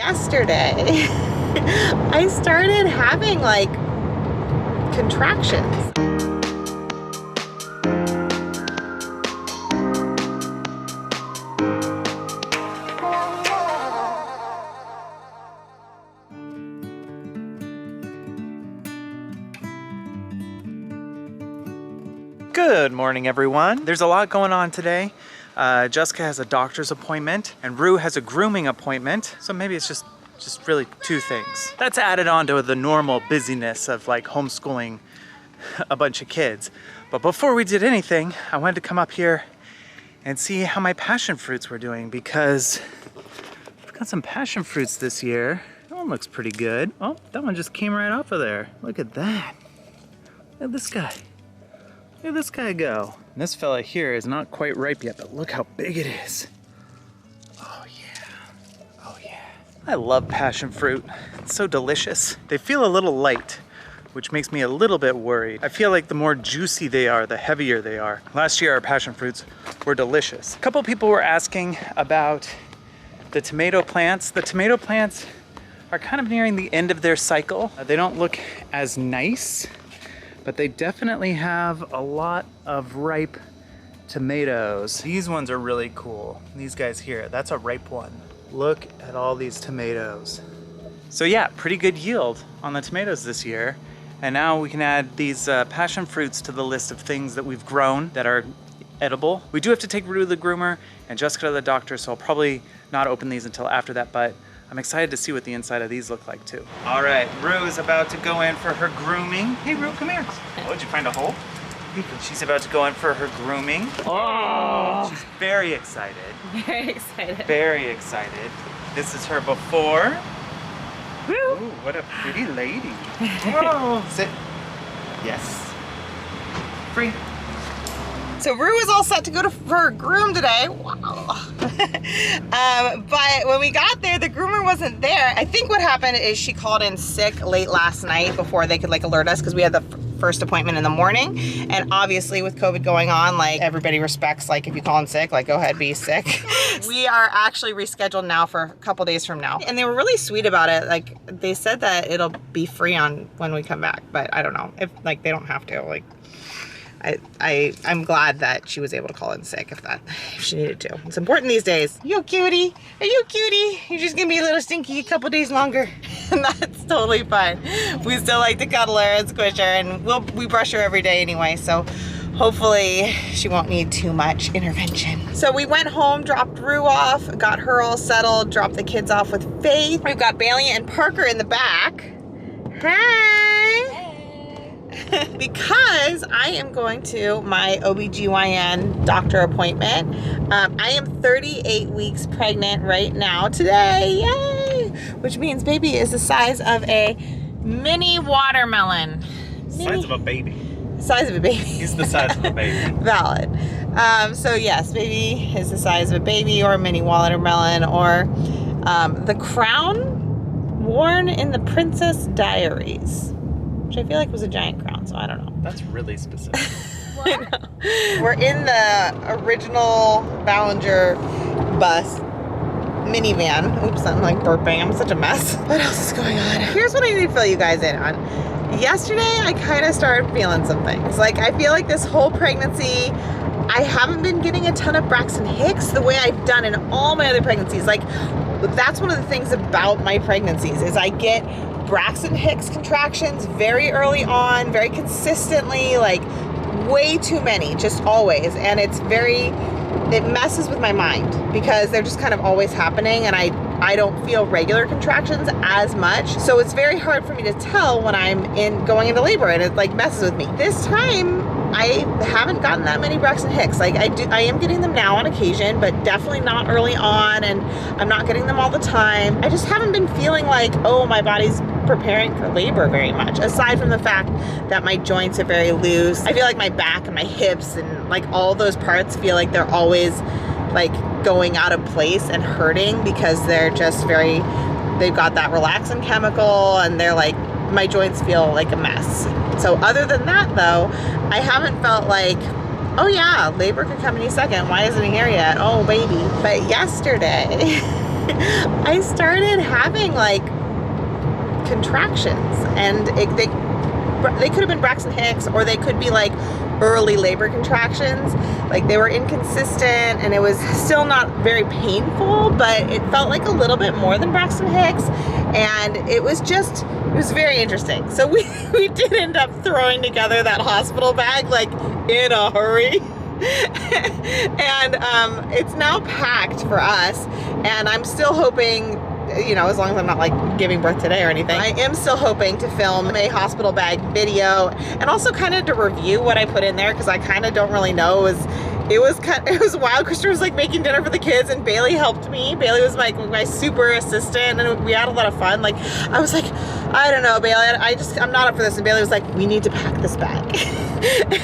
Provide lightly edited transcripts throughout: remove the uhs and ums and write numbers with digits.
yesterday, I started having like contractions. Good morning, everyone. There's a lot going on today. Jessica has a doctor's appointment and Rue has a grooming appointment. So maybe it's just really two things. That's added on to the normal busyness of like homeschooling a bunch of kids. But before we did anything, I wanted to come up here and see how my passion fruits were doing because I've got some passion fruits this year. That one looks pretty good. Oh, that one just came right off of there. Look at that. Look at this guy. Look at this guy go. And this fella here is not quite ripe yet, but look how big it is. Oh yeah, oh yeah. I love passion fruit. It's so delicious. They feel a little light, which makes me a little bit worried. I feel like the more juicy they are, the heavier they are. Last year our passion fruits were delicious. A couple people were asking about the tomato plants. The tomato plants are kind of nearing the end of their cycle. They don't look as nice, but they definitely have a lot of ripe tomatoes. These ones are really cool. These guys here, that's a ripe one. Look at all these tomatoes. So yeah, pretty good yield on the tomatoes this year. And now we can add these passion fruits to the list of things that we've grown that are edible. We do have to take Rue to the groomer and Jessica to the doctor, so I'll probably not open these until after that, but I'm excited to see what the inside of these look like too. All right, Rue is about to go in for her grooming. Hey Rue, come here. Oh, did you find a hole? She's about to go in for her grooming. Oh! She's very excited. Very excited. Very excited. This is her before. Ooh, what a pretty lady. Whoa. Sit. Yes. Free. So Rue is all set to go for her groom today. Wow. But when we got there, the groomer wasn't there. I think what happened is she called in sick late last night before they could like alert us because we had the first appointment in the morning. And obviously with COVID going on, like everybody respects, like if you call in sick, like go ahead, be sick. We are actually rescheduled now for a couple days from now. And they were really sweet about it. Like they said that it'll be free on when we come back, but I don't know if like they don't have to. Like I'm glad that she was able to call in sick if she needed to. It's important these days. You cutie, are you cutie? You're just gonna be a little stinky a couple days longer. And that's totally fine. We still like to cuddle her and squish her, and we brush her every day anyway, so hopefully she won't need too much intervention. So we went home, dropped Rue off, got her all settled, dropped the kids off with Faith. We've got Ballinger and Parker in the back. Hey! Because I am going to my OBGYN doctor appointment. I am 38 weeks pregnant right now today, yay! Which means baby is the size of a mini watermelon. Size of a baby. Size of a baby. He's the size of a baby. Valid. So yes, baby is the size of a baby or a mini watermelon or the crown worn in the Princess Diaries, which I feel like was a giant crown, so I don't know. That's really specific. We're in the original Ballinger bus minivan. Oops, I'm like burping. I'm such a mess. What else is going on? Here's what I need to fill you guys in on. Yesterday, I kind of started feeling some things. Like, I feel like this whole pregnancy, I haven't been getting a ton of Braxton Hicks the way I've done in all my other pregnancies. Like, that's one of the things about my pregnancies is I get Braxton Hicks contractions very early on, very consistently, like way too many, just always. And it messes with my mind because they're just kind of always happening and I don't feel regular contractions as much. So it's very hard for me to tell when I'm going into labor and it like messes with me. This time I haven't gotten that many Braxton Hicks. Like I am getting them now on occasion, but definitely not early on, and I'm not getting them all the time. I just haven't been feeling like, oh, my body's preparing for labor very much, aside from the fact that my joints are very loose. I feel like my back and my hips and like all those parts feel like they're always like going out of place and hurting because they're just they've got that relaxin chemical and they're like, my joints feel like a mess. So other than that though, I haven't felt like, oh yeah, labor could come any second. Why isn't it here yet? Oh baby. But yesterday, I started having like contractions, and they could have been Braxton Hicks, or they could be like early labor contractions. Like they were inconsistent, and it was still not very painful, but it felt like a little bit more than Braxton Hicks, and it was very interesting. So we did end up throwing together that hospital bag like in a hurry. And it's now packed for us, and I'm still hoping, you know, as long as I'm not like giving birth today or anything, I am still hoping to film a hospital bag video, and also kind of to review what I put in there, because I kind of don't really know. It was wild. Christopher was like making dinner for the kids, and Bailey helped me. Bailey was my super assistant, and we had a lot of fun. Like I was like, I don't know, Bailey, I'm not up for this. And Bailey was like, we need to pack this bag.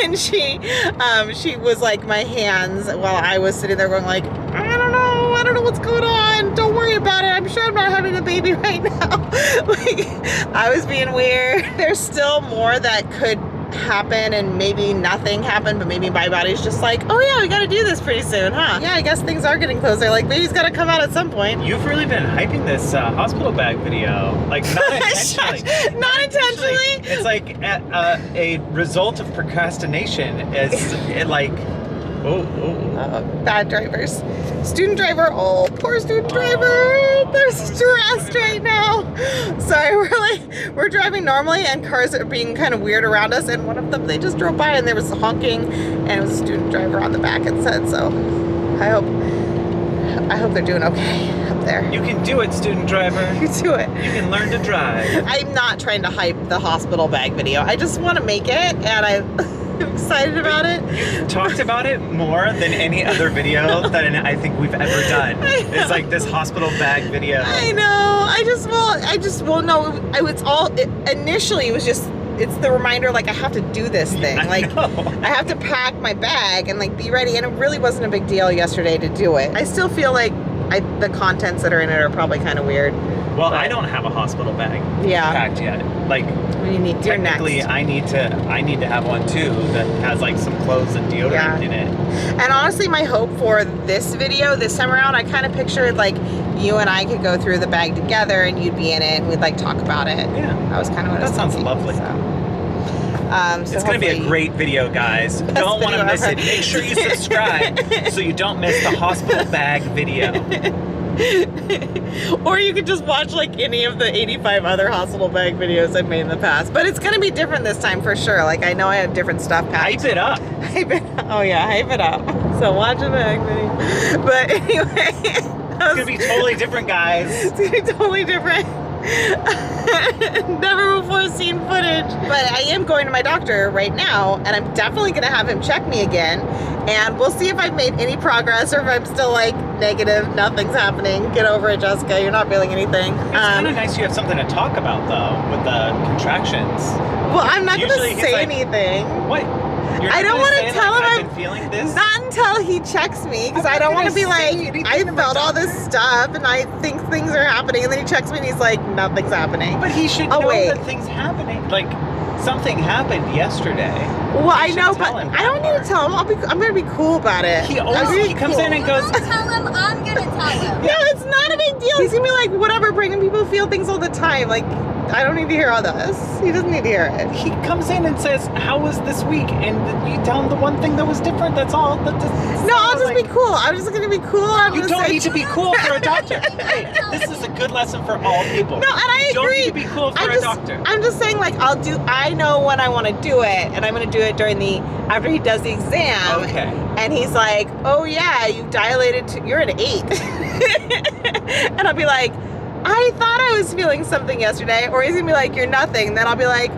And she was like my hands while I was sitting there going like, I don't know what's going on. Don't worry about it. I'm sure I'm not having a baby right now. Like I was being weird. There's still more that could happen, and maybe nothing happened, but maybe my body's just like, oh yeah, we gotta do this pretty soon, huh? Yeah, I guess things are getting closer. Like baby's gotta come out at some point. You've really been hyping this hospital bag video, like not intentionally. Not intentionally. It's like a result of procrastination. It's like, bad drivers. Student driver, oh, poor student driver. They're stressed right now. Sorry, we're driving normally, and cars are being kind of weird around us, and one of them, they just drove by and there was honking, and it was a student driver on the back, it said. So I hope they're doing okay up there. You can do it, student driver. You do it. You can learn to drive. I'm not trying to hype the hospital bag video. I just want to make it, and I'm excited about it. You've talked about it more than any other video that I think we've ever done. It's like this hospital bag video. I know. Initially it was just, it's the reminder, like I have to do this thing. Like I have to pack my bag and like be ready, and it really wasn't a big deal yesterday to do it. I still feel like the contents that are in it are probably kind of weird. Well, I don't have a hospital bag packed yet. Like, technically, I need to have one too that has like some clothes and deodorant in it. And honestly, my hope for this video this time around, I kind of pictured like you and I could go through the bag together, and you'd be in it, and we'd like talk about it. Yeah, that was kind of what I was thinking. That sounds lovely. So it's going to be a great video, guys. Don't want to miss it. Make sure you subscribe so you don't miss the hospital bag video. Or you could just watch like any of the 85 other hospital bag videos I've made in the past. But it's gonna be different this time for sure. Like I know I have different stuff packed. Hype it up. Oh yeah, hype it up. So watch a bag video. But anyway. It's gonna be totally different, guys. It's gonna be totally different. Never before seen footage. But I am going to my doctor right now, and I'm definitely gonna have him check me again, and we'll see if I've made any progress, or if I'm still like negative, nothing's happening. Get over it, Jessica, you're not feeling anything. It's kind of nice you have something to talk about though with the contractions. Well, I'm not gonna say anything. What? I don't want to tell him I've been feeling this? Not until he checks me, because I don't want to be like, I felt all this stuff and I think things are happening, and then he checks me and he's like, nothing's happening. But he should know that things happening. Like, something happened yesterday. Well, I know, but I don't need to tell him. I'm gonna be cool about it. He comes in and goes, don't tell him, I'm gonna tell him. No, it's not a big deal. He's gonna be like, whatever, bringing people feel things all the time. Like, I don't need to hear all this. He doesn't need to hear it. He comes in and says, how was this week? And you tell him the one thing that was different, that's all. No, I'll just be cool. I'm just gonna be cool. You don't need to be cool for a doctor. Hey, this is a good lesson for all people. No, and I agree. You don't need to be cool for a doctor. I'm just saying, like, I know when I want to do it, and I'm gonna do it after he does the exam. Okay. And he's like, oh yeah, you've dilated you're an 8. And I'll be like, I thought I was feeling something yesterday. Or he's gonna be like, you're nothing. Then I'll be like,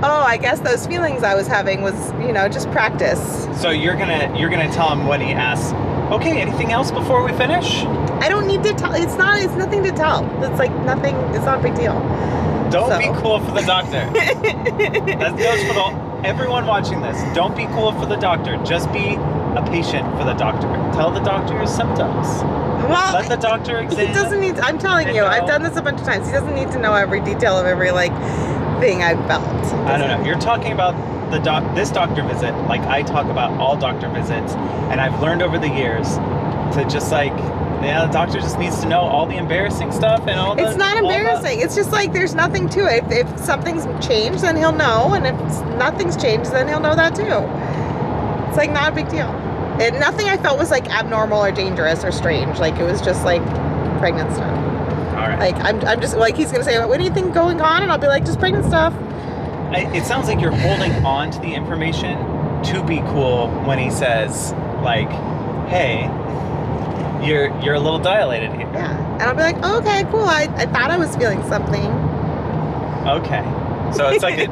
oh, I guess those feelings I was having was, just practice. So you're gonna tell him when he asks, okay, anything else before we finish? I don't need to tell. It's nothing to tell. It's like nothing. It's not a big deal. Don't be cool for the doctor. That goes for everyone watching this. Don't be cool for the doctor. Just be a patient for the doctor. Tell the doctor your symptoms. Well, let the doctor examine. He doesn't need to, I'm telling you, I've done this a bunch of times. He doesn't need to know every detail of every thing I've felt. I don't know. You're talking about this doctor visit like I talk about all doctor visits, and I've learned over the years to just like Yeah, the doctor just needs to know all the embarrassing stuff and all the... It's not embarrassing. It's just like there's nothing to it. If something's changed, then he'll know. And if nothing's changed, then he'll know that too. It's like not a big deal. Nothing I felt was like abnormal or dangerous or strange. Like it was just like pregnant stuff. All right. Like I'm just like, he's going to say, what do you think going on? And I'll be like, just pregnant stuff. It sounds like you're holding on to the information to be cool when he says, like, hey, you're a little dilated here. Yeah. And I'll be like, oh, okay, cool. I thought I was feeling something. Okay. So it's like a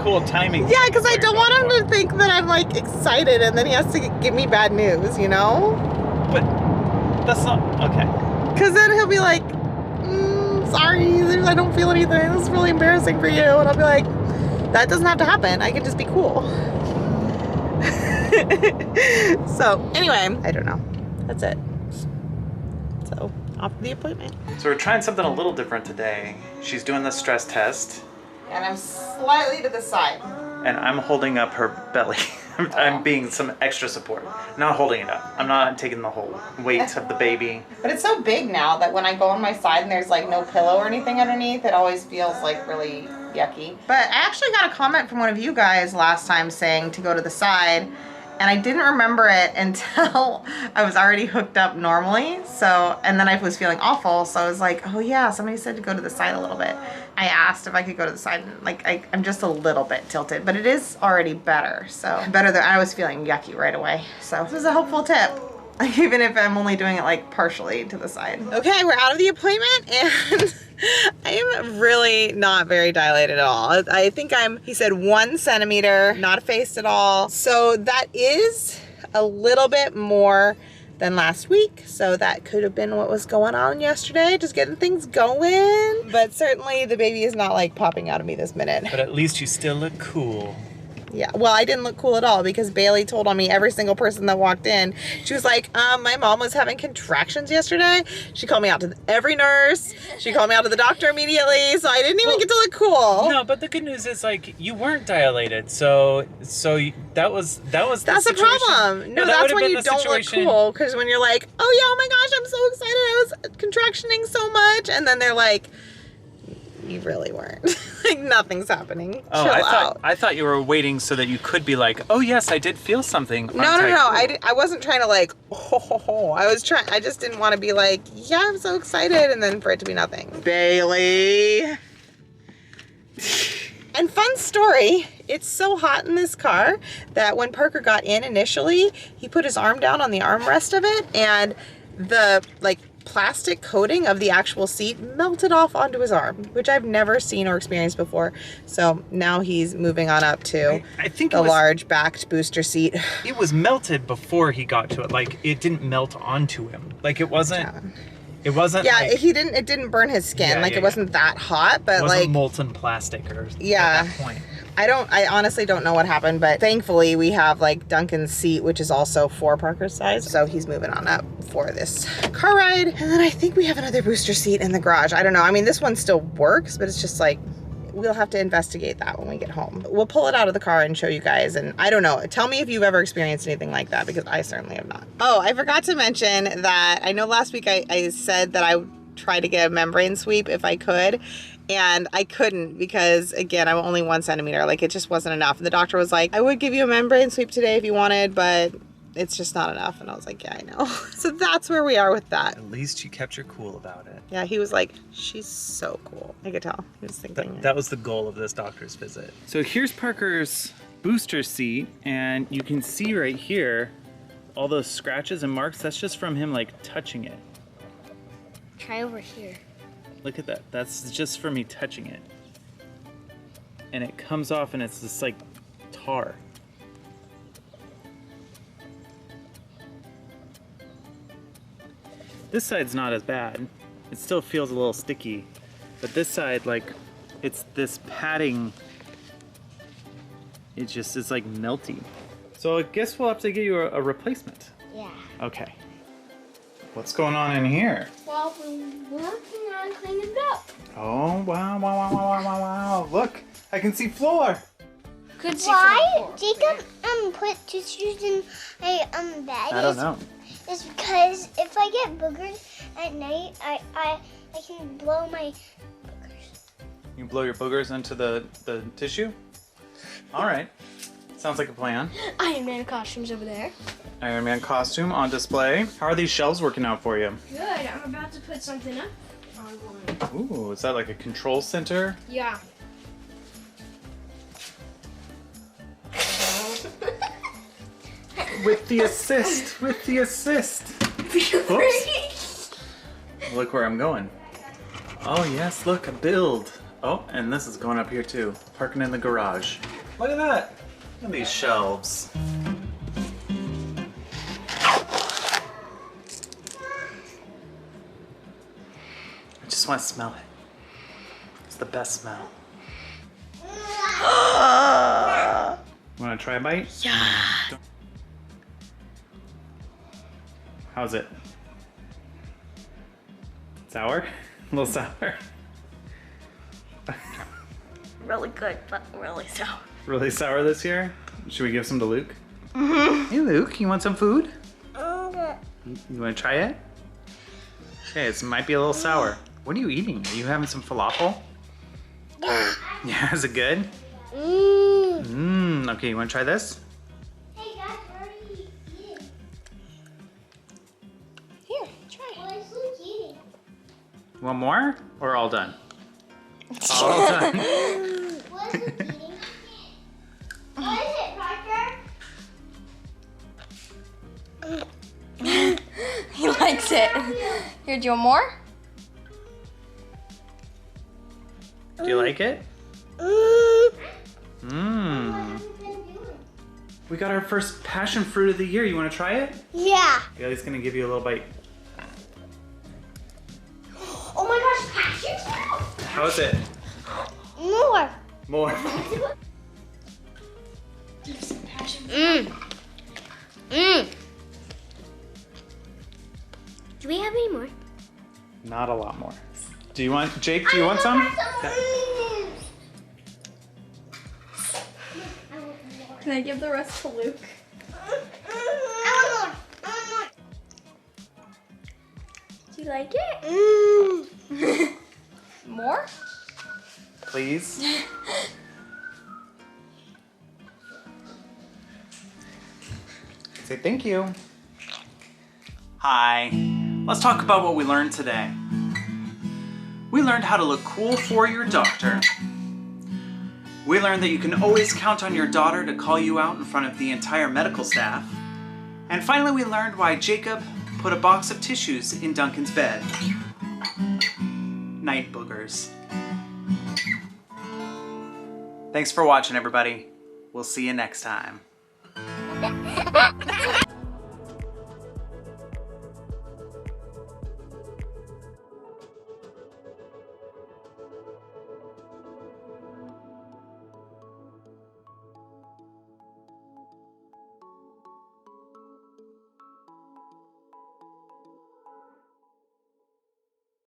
cool timing. Yeah, because I don't want him to think that I'm like excited and then he has to give me bad news, you know? But that's not, okay. Because then he'll be like, sorry, I don't feel anything. This is really embarrassing for you. And I'll be like, that doesn't have to happen. I can just be cool. So anyway, I don't know. That's it. So off to the appointment. So we're trying something a little different today. She's doing the stress test. And I'm slightly to the side. And I'm holding up her belly. I'm being some extra support. Not holding it up. I'm not taking the whole weight of the baby. But it's so big now that when I go on my side and there's like no pillow or anything underneath, it always feels like really yucky. But I actually got a comment from one of you guys last time saying to go to the side. And I didn't remember it until I was already hooked up normally. So, and then I was feeling awful. So I was like, oh yeah, somebody said to go to the side a little bit. I asked if I could go to the side. And like, I'm just a little bit tilted, but it is already better. So better than I was feeling yucky right away. So this is a helpful tip. Even if I'm only doing it like partially to the side. Okay, we're out of the appointment and I am really not very dilated at all. I think he said 1 centimeter, not effaced at all. So that is a little bit more than last week. So that could have been what was going on yesterday, just getting things going. But certainly the baby is not like popping out of me this minute. But at least you still look cool. Yeah, well, I didn't look cool at all because Bailey told on me, every single person that walked in. She was like, my mom was having contractions yesterday. She called me out to every nurse. She called me out to the doctor immediately, so I didn't even get to look cool. No, but the good news is like you weren't dilated, so that was that's the problem. No, that's when you don't look cool, because when you're like, oh yeah, oh my gosh, I'm so excited, I was contractioning so much, and then they're like, you really weren't. Like nothing's happening. Oh, Chill out. I thought you were waiting so that you could be like, oh yes, I did feel something. No. I wasn't trying to like, I just didn't want to be like, yeah, I'm so excited, and then for it to be nothing. Bailey. And fun story, it's so hot in this car that when Parker got in initially, he put his arm down on the armrest of it, and the like plastic coating of the actual seat melted off onto his arm, which I've never seen or experienced before. So now he's moving on up to I think the large backed booster seat. It was melted before he got to it. Like it didn't melt onto him. Like it wasn't. Yeah. It wasn't. Yeah, like, it didn't burn his skin. It wasn't that hot, but it wasn't like molten plastic or at that point. I honestly don't know what happened, but thankfully we have like Duncan's seat, which is also for Parker's size. So he's moving on up for this car ride. And then I think we have another booster seat in the garage. I don't know. I mean, this one still works, but it's just like, we'll have to investigate that when we get home. We'll pull it out of the car and show you guys. And I don't know, tell me if you've ever experienced anything like that, because I certainly have not. Oh, I forgot to mention that I know last week I said that I would try to get a membrane sweep if I could. And I couldn't because, again, I'm only 1 centimeter. Like, it just wasn't enough. And the doctor was like, I would give you a membrane sweep today if you wanted, but it's just not enough. And I was like, yeah, I know. So that's where we are with that. At least you kept your cool about it. Yeah, he was like, she's so cool. I could tell. He was thinking that was the goal of this doctor's visit. So here's Parker's booster seat. And you can see right here, all those scratches and marks. That's just from him, like, touching it. Try over here. Look at that. That's just for me touching it. And it comes off and it's this like tar. This side's not as bad. It still feels a little sticky. But this side, like, it's this padding. It just is like melty. So I guess we'll have to get you a replacement. Yeah. Okay. What's going on in here? Well, we're working on cleaning it up. Oh, wow. Look, I can see floor. Why Jacob put tissues in a bag? I don't know. is because if I get boogers at night, I can blow my boogers. You blow your boogers into the tissue? All right. Sounds like a plan. Iron Man costumes over there. Iron Man costume on display. How are these shelves working out for you? Good. I'm about to put something up on one. Ooh, is that like a control center? Yeah. With the assist, with the assist. Oops. Look where I'm going. Oh yes, look, a build. Oh, and this is going up here too. Parking in the garage. Look at that. Look at these shelves. I just want to smell it. It's the best smell. Want to try a bite? Yeah. How's it? Sour? A little sour? Really good, but really sour. Really sour this year? Should we give some to Luke? Mm-hmm. Hey Luke, you want some food? You want to try it? Okay, it might be a little sour. What are you eating? Are you having some falafel? Yeah, is it good? Okay, you want to try this? Hey guys, where are you eating? Here, try. What is Luke eating? One more? Or all done? All done. What is Luke eating? What is it, Parker? He likes it. Here, do you want more? Do you like it? We got our first passion fruit of the year. You want to try it? Yeah. Gailey's gonna give you a little bite. Oh my gosh, passion fruit? How is it? More. More. Do we have any more? Not a lot more. Do you want, Jake, do you want some? Can I give the rest to Luke? I want more. Do you like it? More? Please. Say thank you. Hi. Let's talk about what we learned today. We learned how to look cool for your doctor. We learned that you can always count on your daughter to call you out in front of the entire medical staff. And finally, we learned why Jacob put a box of tissues in Duncan's bed. Night boogers. Thanks for watching, everybody. We'll see you next time.